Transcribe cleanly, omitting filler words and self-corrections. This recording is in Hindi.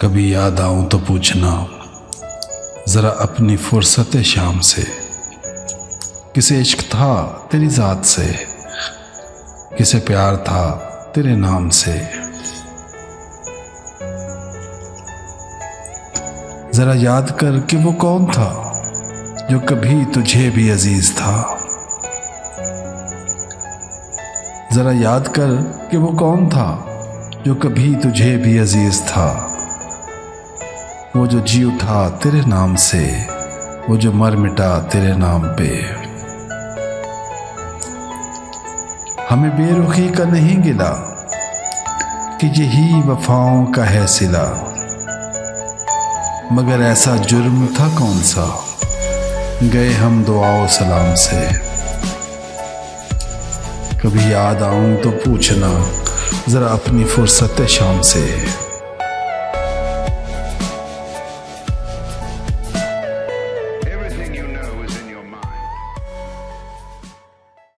कभी याद आऊं तो पूछना ज़रा अपनी फुर्सत शाम से, किसे इश्क था तेरी ज़ात से, किसे प्यार था तेरे नाम से। ज़रा याद कर कि वो कौन था जो कभी तुझे भी अजीज था। ज़रा याद कर कि वो कौन था जो कभी तुझे भी अजीज था। वो जो जी उठा तेरे नाम से, वो जो मर मिटा तेरे नाम पे। हमें बेरुखी का नहीं गिला कि यही वफाओं का है सिला, मगर ऐसा जुर्म था कौन सा गए हम दुआओ सलाम से। कभी याद आऊं तो पूछना ज़रा अपनी फुर्सत शाम से।